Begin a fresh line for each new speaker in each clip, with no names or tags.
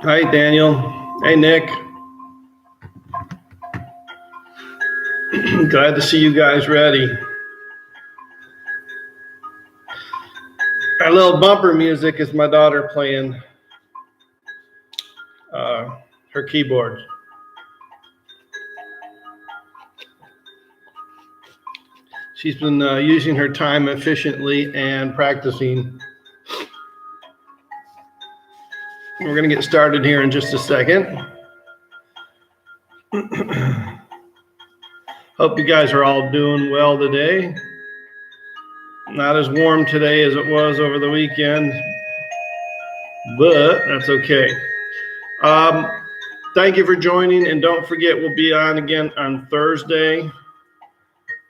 Hi, Daniel. Hey, Nick. Glad to see you guys ready. Our little bumper music is my daughter playing her keyboard. She's been using her time efficiently and practicing. We're going to get started here in just a second. Hope you guys are all doing well today. Not as warm today as it was over the weekend, but that's okay. Thank you for joining, and don't forget we'll be on again on Thursday.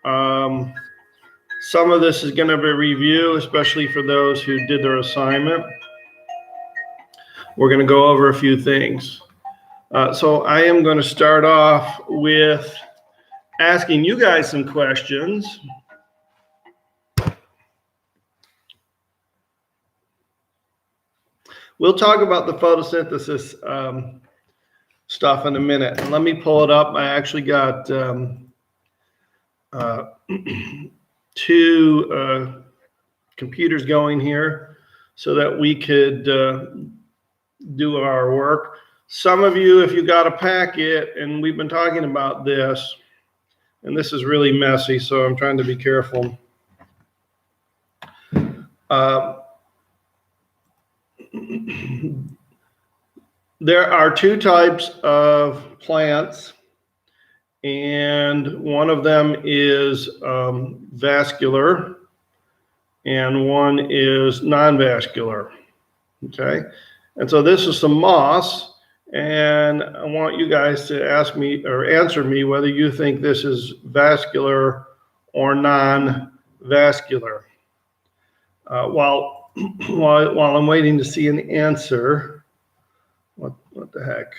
Some of this is going to be a review, especially for those who did their assignment. We're going to go over a few things. So I am going to start off with asking you guys some questions. We'll talk about the photosynthesis stuff in a minute. Let me pull it up. I actually got two computers going here so that we could do our work. Some of you, if you got a packet, and we've been talking about this, and this is really messy, so I'm trying to be careful. There are two types of plants, and one of them is vascular, and one is non-vascular. Okay, and so this is some moss, and I want you guys to ask me or answer me whether you think this is vascular or non-vascular. While I'm waiting to see an answer, what the heck?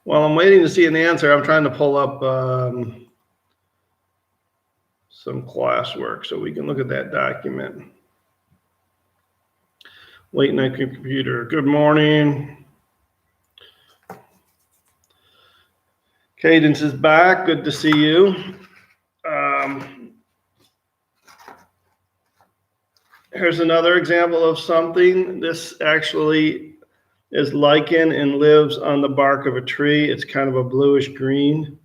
While I'm waiting to see an answer, I'm trying to pull up some classwork so we can look at that document. Late night computer, good morning. Cadence is back, good to see you. Here's another example of something. This actually is lichen and lives on the bark of a tree. It's kind of a bluish green.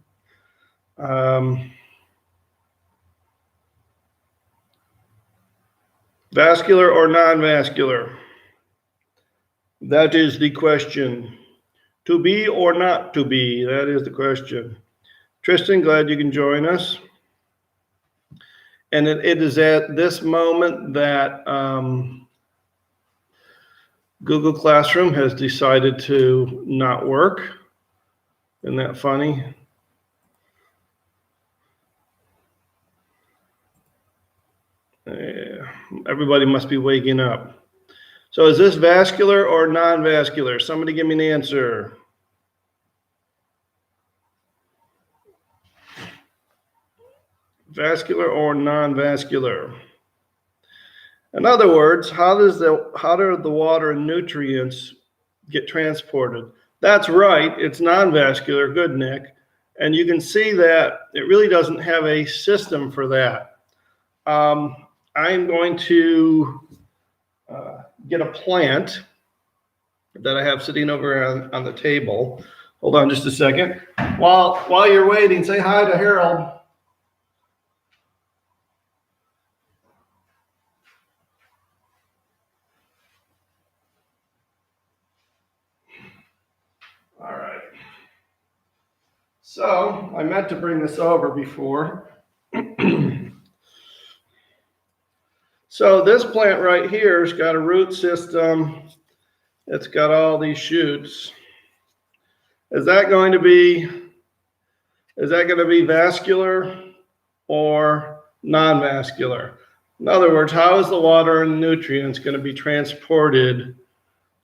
Vascular or non-vascular? That is the question. To be or not to be? That is the question. Tristan, glad you can join us. And it is at this moment that Google Classroom has decided to not work. Isn't that funny? Everybody must be waking up. So is this vascular or non-vascular? Somebody give me an answer. Vascular or non-vascular? In other words, how do the water and nutrients get transported? That's right, it's non-vascular. Good, Nick. And you can see that it really doesn't have a system for that. I'm going to get a plant that I have sitting over on the table. Hold on just a second. While you're waiting, say hi to Harold. All right. So I meant to bring this over before. So this plant right here has got a root system. It's got all these shoots. Is that going to be vascular or non-vascular? In other words, how is the water and nutrients going to be transported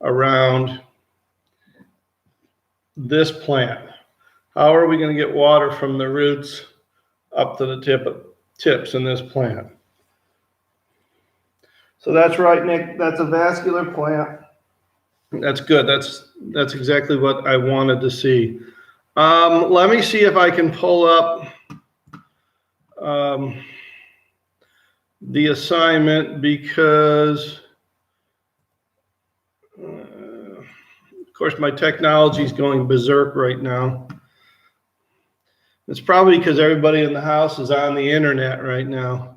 around this plant? How are we going to get water from the roots up to the tips in this plant. So that's right, Nick. That's a vascular plant. That's good. That's exactly what I wanted to see. Let me see if I can pull up the assignment, because of course my technology is going berserk right now. It's probably because everybody in the house is on the internet right now.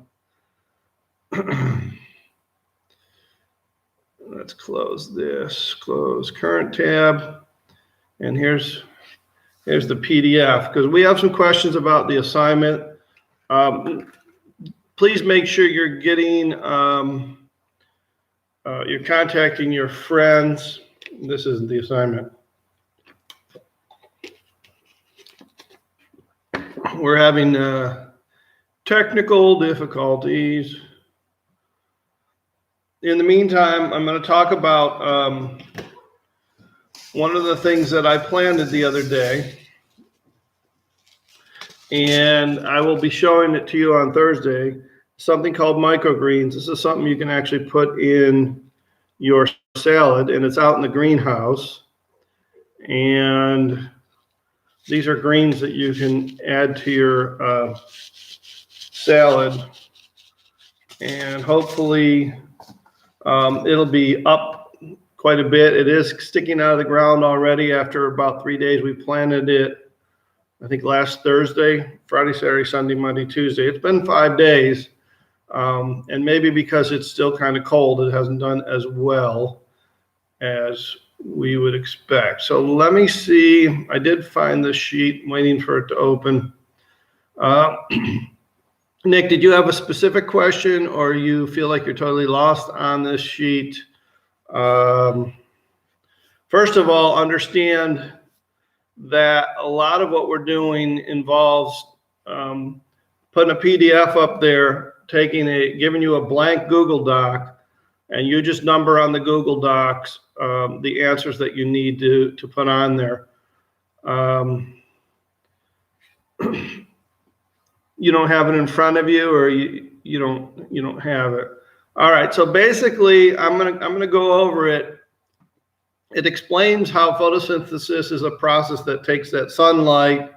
Let's close this, close current tab, and here's the PDF, because we have some questions about the assignment. Please make sure you're getting, you're contacting your friends. This isn't the assignment. We're having technical difficulties. In the meantime, I'm going to talk about one of the things that I planted the other day, and I will be showing it to you on Thursday, something called microgreens. This is something you can actually put in your salad, and it's out in the greenhouse. And these are greens that you can add to your salad, and hopefully it'll be up quite a bit. It is sticking out of the ground already after about 3 days. We planted it, I think, last Thursday, Friday, Saturday, Sunday, Monday, Tuesday. It's been 5 days. And maybe because it's still kind of cold, it hasn't done as well as we would expect. So let me see. I did find this sheet. I'm waiting for it to open. Nick, did you have a specific question, or you feel like you're totally lost on this sheet? First of all, understand that a lot of what we're doing involves putting a PDF up there, giving you a blank Google Doc, and you just number on the Google Docs the answers that you need to put on there. You don't have it in front of you, or you don't have it. All right. So basically, I'm gonna go over it. It explains how photosynthesis is a process that takes that sunlight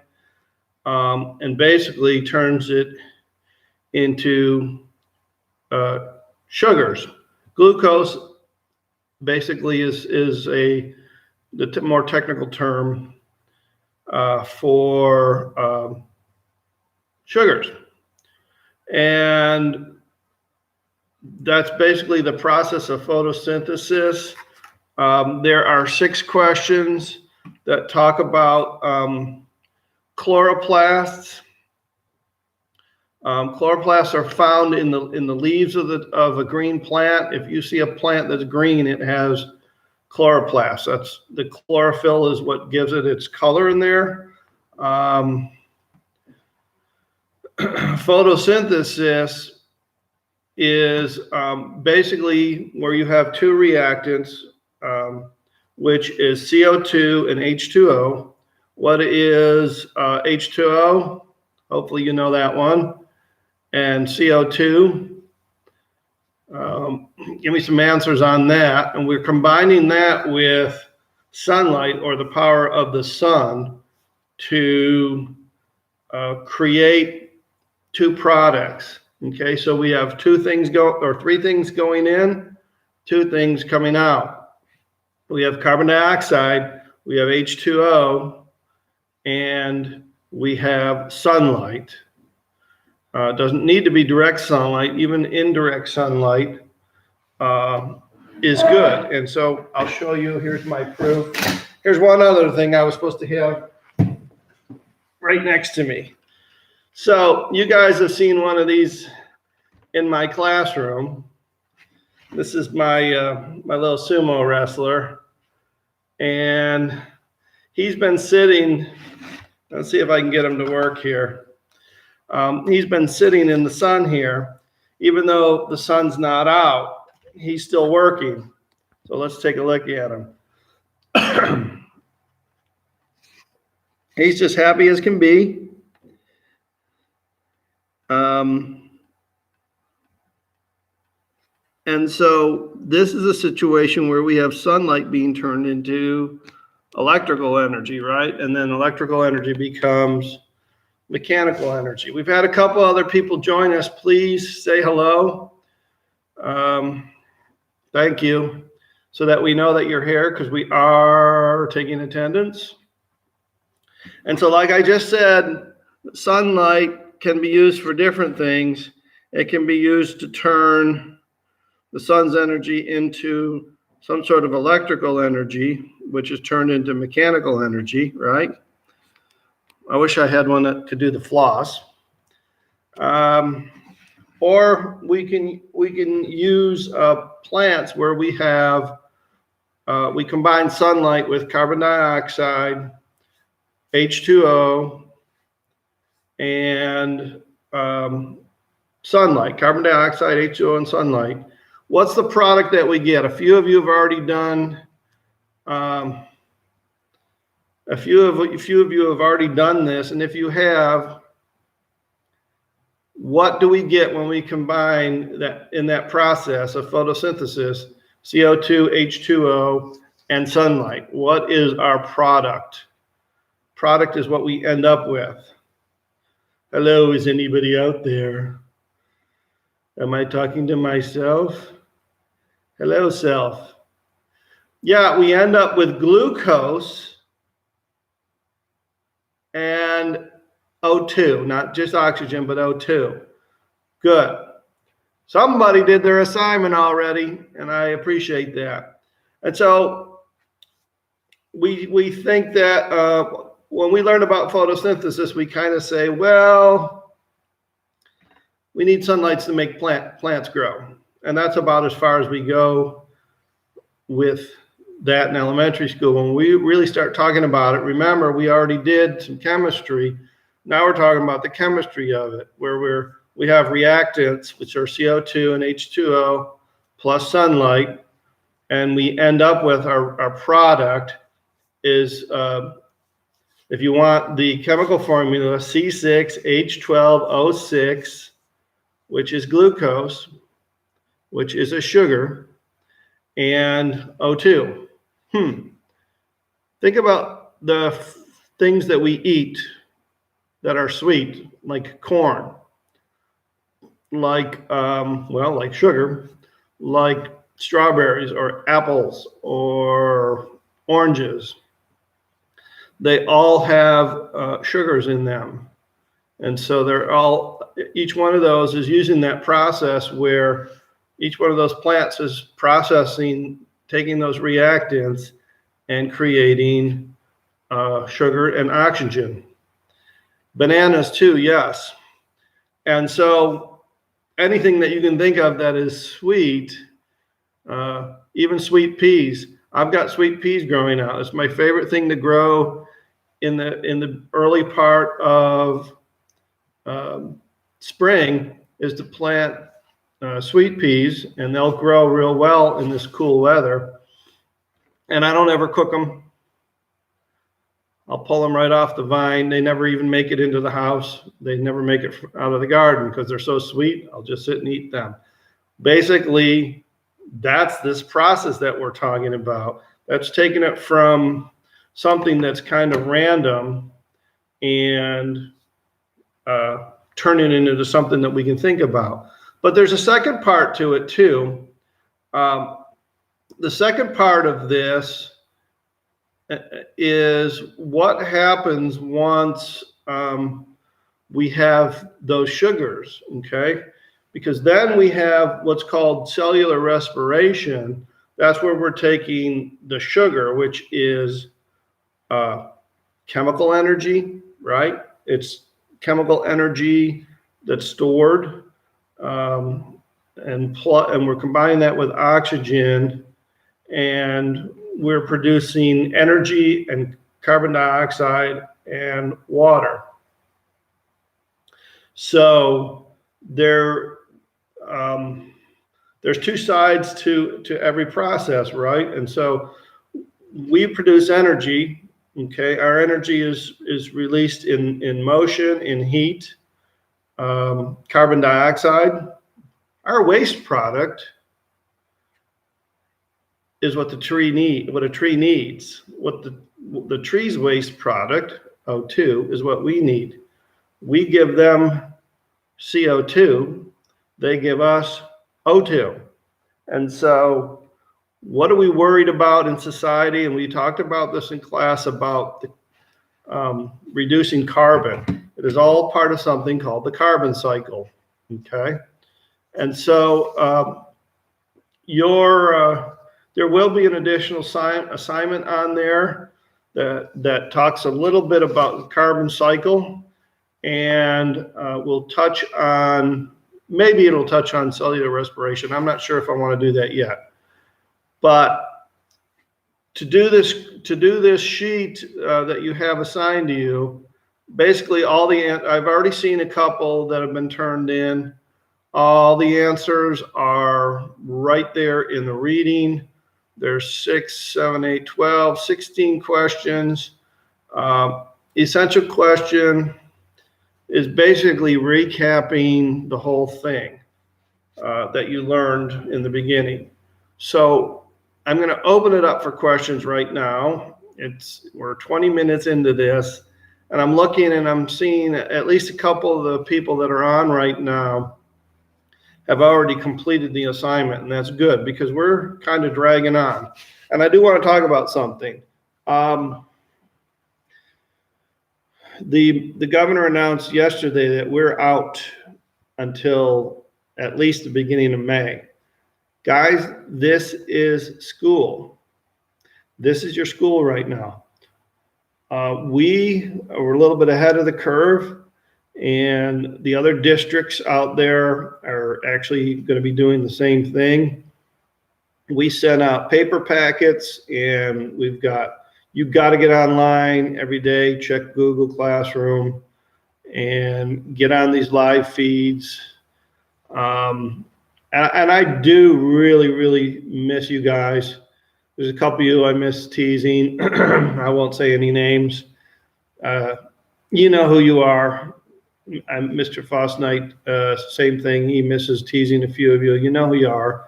and basically turns it into sugars. Glucose basically is the more technical term for sugars. And that's basically the process of photosynthesis. There are 6 questions that talk about chloroplasts. Chloroplasts are found in the leaves of a green plant. If you see a plant that's green, it has chloroplasts. That's the chlorophyll is what gives it its color in there. Photosynthesis is basically where you have 2 reactants, which is CO2 and H2O. What is H2O? Hopefully you know that one. And CO2. Give me some answers on that. And we're combining that with sunlight, or the power of the sun, to create 2 products. Okay, so we have 3 things going in, 2 things coming out. We have carbon dioxide, we have H2O, and we have sunlight. It doesn't need to be direct sunlight. Even indirect sunlight is good. And so I'll show you. Here's my proof. Here's one other thing I was supposed to have right next to me. So you guys have seen one of these in my classroom. This is my my little sumo wrestler, and he's been sitting. Let's see if I can get him to work here. He's been sitting in the sun here, even though the sun's not out. He's still working. So let's take a look at him. He's just happy as can be. And so this is a situation where we have sunlight being turned into electrical energy, right? And then electrical energy becomes mechanical energy. We've had a couple other people join us. Please say hello. Thank you. So that we know that you're here, because we are taking attendance. And so, like I just said, sunlight can be used for different things. It can be used to turn the sun's energy into some sort of electrical energy, which is turned into mechanical energy, right? I wish I had one that could do the floss. Or we can use plants where we have we combine sunlight with carbon dioxide, H2O, and sunlight. Carbon dioxide, H2O, and sunlight. What's the product that we get? A few of you have already done. A few of you have already done this, and if you have, what do we get when we combine that in that process of photosynthesis, CO2, H2O, and sunlight? What is our product? Product is what we end up with. Hello, is anybody out there? Am I talking to myself? Hello, self. Yeah, we end up with glucose and O2, not just oxygen, but O2. Good. Somebody did their assignment already, and I appreciate that. And so we think that when we learn about photosynthesis, we kind of say, well, we need sunlight to make plants grow. And that's about as far as we go with that in elementary school. When we really start talking about it, remember, we already did some chemistry. Now we're talking about the chemistry of it, where we have reactants, which are CO2 and H2O plus sunlight, and we end up with our product is, if you want the chemical formula, C6H12O6, which is glucose, which is a sugar, and O2. Think about the things that we eat that are sweet, like corn, like like sugar, like strawberries or apples or oranges. They all have sugars in them. And so each one of those is using that process where each one of those plants is taking those reactants and creating sugar and oxygen. Bananas too, yes. And so anything that you can think of that is sweet, even sweet peas. I've got sweet peas growing out. It's my favorite thing to grow in the early part of spring, is to plant sweet peas, and they'll grow real well in this cool weather. And I don't ever cook them. I'll pull them right off the vine. They never even make it into the house. They never make it out of the garden because they're so sweet. I'll just sit and eat them. Basically, that's this process that we're talking about. That's taking it from something that's kind of random and turning it into something that we can think about. But there's a second part to it too. The second part of this is what happens once we have those sugars, okay? Because then we have what's called cellular respiration. That's where we're taking the sugar, which is chemical energy, right? It's chemical energy that's stored, and we're combining that with oxygen, and we're producing energy and carbon dioxide and water. So there's two sides to every process, right? And so we produce energy. Okay, our energy is released in motion, in heat, carbon dioxide. Our waste product is what a tree needs. What the tree's waste product, O2, is what we need. We give them CO2, they give us O2. And so what are we worried about in society? And we talked about this in class about reducing carbon. It is all part of something called the carbon cycle, okay? And so there will be an additional assignment on there that talks a little bit about the carbon cycle, and we'll touch on, maybe it'll touch on cellular respiration. I'm not sure if I want to do that yet. But to do this sheet that you have assigned to you, basically I've already seen a couple that have been turned in. All the answers are right there in the reading. There's 6, 7, 8, 12, 16 questions. Essential question is basically recapping the whole thing that you learned in the beginning. So I'm going to open it up for questions right now. We're 20 minutes into this, and I'm looking and I'm seeing at least a couple of the people that are on right now have already completed the assignment, and that's good because we're kind of dragging on. And I do want to talk about something. The governor announced yesterday that we're out until at least the beginning of May. Guys, this is school. This is your school right now. We are a little bit ahead of the curve, and the other districts out there are actually going to be doing the same thing. We sent out paper packets, and you've got to get online every day, check Google Classroom, and get on these live feeds. And I do really, really miss you guys. There's a couple of you I miss teasing. I won't say any names. You know who you are. Mr. Fosnight, same thing. He misses teasing a few of you. You know who you are.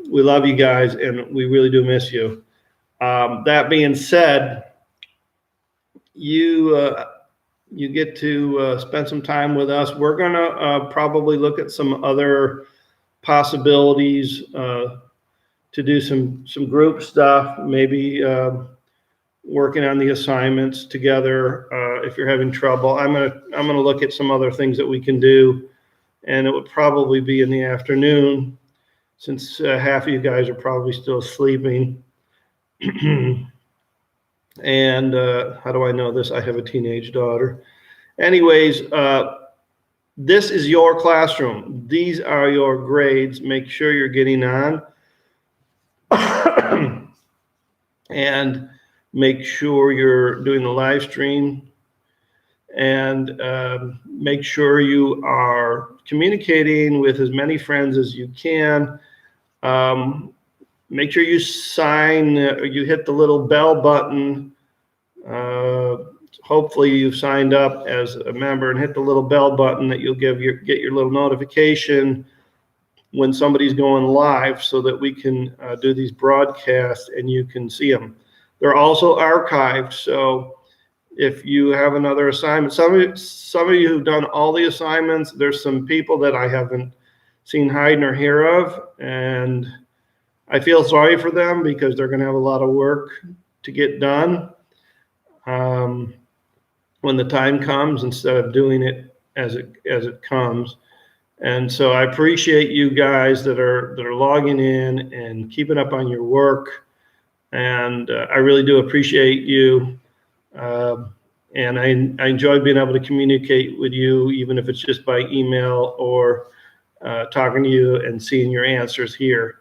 We love you guys, and we really do miss you. That being said, you get to spend some time with us. We're going to probably look at some other possibilities to do some group stuff, maybe working on the assignments together. If you're having trouble, I'm gonna look at some other things that we can do, and it would probably be in the afternoon, since half of you guys are probably still sleeping. And how do I know this? I have a teenage daughter. Anyways, this is your classroom. These are your grades. Make sure you're getting on. And make sure you're doing the live stream, and make sure you are communicating with as many friends as you can. Make sure you you hit the little bell button. Hopefully you've signed up as a member, and hit the little bell button that you'll get your little notification when somebody's going live, so that we can do these broadcasts and you can see them. They're also archived, so if you have another assignment, some of you who've done all the assignments, there's some people that I haven't seen hide nor hear of, and I feel sorry for them because they're going to have a lot of work to get done when the time comes, instead of doing it as it comes. And so I appreciate you guys that are logging in and keeping up on your work. And I really do appreciate you. And I enjoy being able to communicate with you, even if it's just by email or talking to you and seeing your answers here.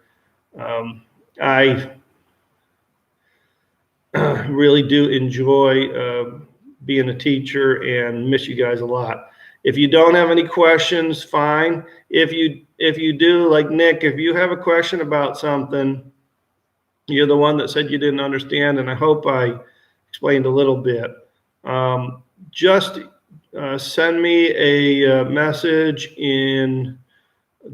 I really do enjoy being a teacher and miss you guys a lot. If you don't have any questions, fine. If you do, like Nick, if you have a question about something, you're the one that said you didn't understand, and I hope I explained a little bit. Just send me a message in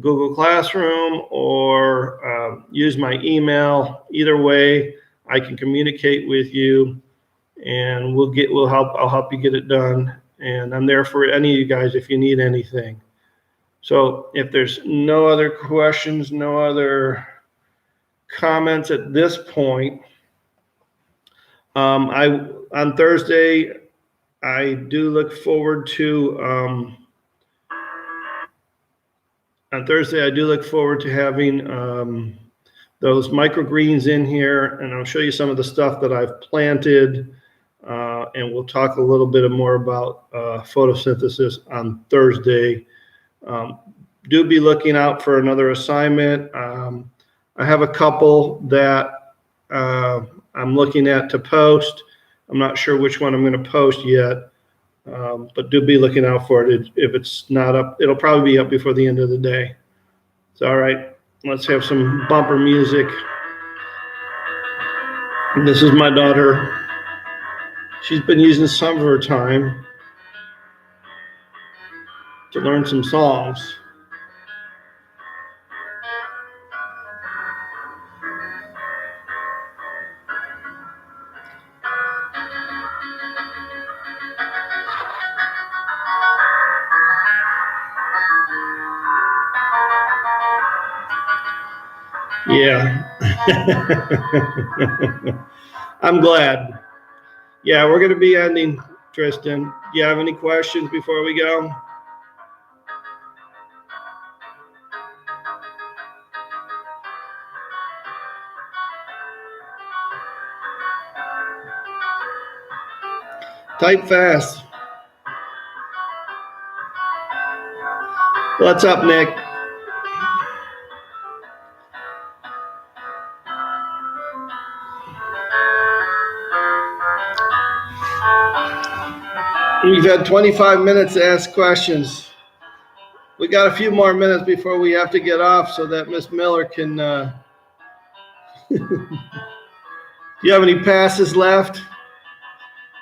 Google Classroom or use my email. Either way, I can communicate with you, and I'll help you get it done. And I'm there for any of you guys if you need anything. So if there's no other questions, no other comments at this point, on Thursday, I do look forward to having those microgreens in here, and I'll show you some of the stuff that I've planted, and we'll talk a little bit more about photosynthesis on Thursday. Do be looking out for another assignment. I have a couple that I'm looking at to post. I'm not sure which one I'm going to post yet, but do be looking out for it. If it's not up, it'll probably be up before the end of the day. So, all right, let's have some bumper music. This is my daughter. She's been using some of her time to learn some songs. Yeah. I'm glad. Yeah, we're going to be ending, Tristan. Do you have any questions before we go? Type fast. What's up, Nick? We've had 25 minutes to ask questions. We got a few more minutes before we have to get off so that Miss Miller can. Do you have any passes left?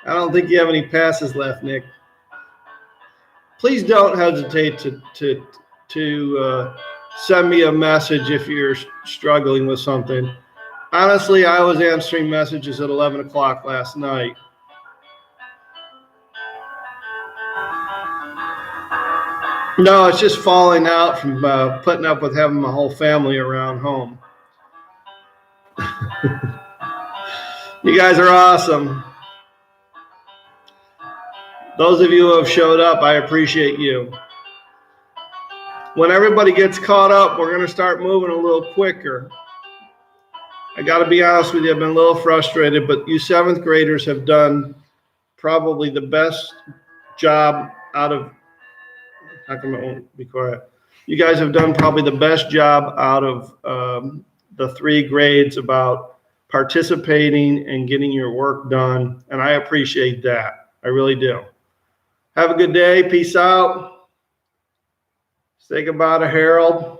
I don't think you have any passes left, Nick. Please don't hesitate to send me a message if you're struggling with something. Honestly, I was answering messages at 11 o'clock last night. No, it's just falling out from putting up with having my whole family around home. You guys are awesome. Those of you who have showed up, I appreciate you. When everybody gets caught up, we're going to start moving a little quicker. I got to be honest with you, I've been a little frustrated, but you seventh graders have done probably the best job out of, how come I won't be quiet? You guys have done probably the best job out of the 3 grades about participating and getting your work done, and I appreciate that. I really do. Have a good day. Peace out. Say goodbye to Harold.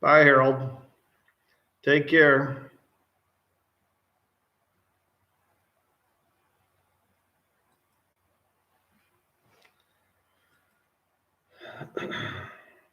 Bye, Harold. Take care.